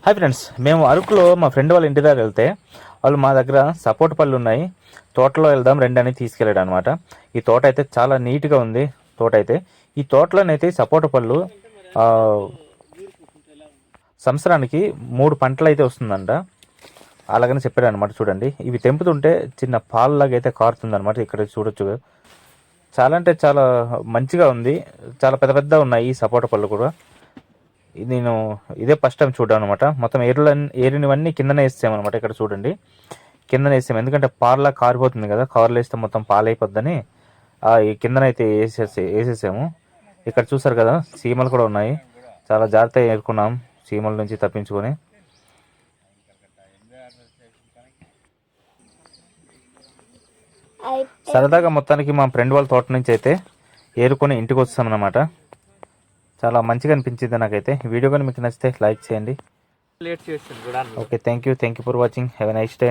Hi friends, మేము అరకులో మా ఫ్రెండ్ వాళ్ళ ఇంటి దగ్గర వెళ్తే వాళ్ళు మా దగ్గర సపోటా పళ్ళు ఉన్నాయి, తోటలో వెళ్దాం రెండు అని తీసుకెళ్ళాడు అనమాట. ఈ తోట అయితే చాలా నీట్గా ఉంది. తోట అయితే ఈ తోటలోనైతే సపోటా పళ్ళు ఆ, సంవత్సరానికి 3 పంటలు అయితే వస్తుందంట. అలాగని చెప్పాడు అనమాట. చూడండి, ఇవి తెంపుతుంటే చిన్న పాలలాగా అయితే కారుతుంది అనమాట. ఇక్కడ చూడొచ్చు, చాలా అంటే చాలా మంచిగా ఉంది. చాలా పెద్ద పెద్ద ఉన్నాయి ఈ సపోటా పళ్ళు కూడా. నేను ఇదే ఫస్ట్ టైం చూడడం అనమాట. మొత్తం ఏరినవన్నీ కిందనే వేసామన్నమాట. ఇక్కడ చూడండి, కిందనే వేసాము, ఎందుకంటే పార్లా కారిపోతుంది కదా, కవర్లు వేస్తే మొత్తం పాలైపోద్దని ఈ కిందనైతే వేసేసాము. ఇక్కడ చూసారు కదా, సీమలు కూడా ఉన్నాయి. చాలా జాగ్రత్తగా ఏరుకున్నాం సీమల నుంచి తప్పించుకొని. సరదాగా మొత్తానికి మా ఫ్రెండ్ వాళ్ళ తోట నుంచి అయితే ఏరుకొని ఇంటికి వస్తామన్నమాట. చాలా మంచిగా అనిపించింది నాకైతే. వీడియో కానీ మీకు నచ్చితే లైక్ చేయండి. Okay, thank you for watching. Have a nice day.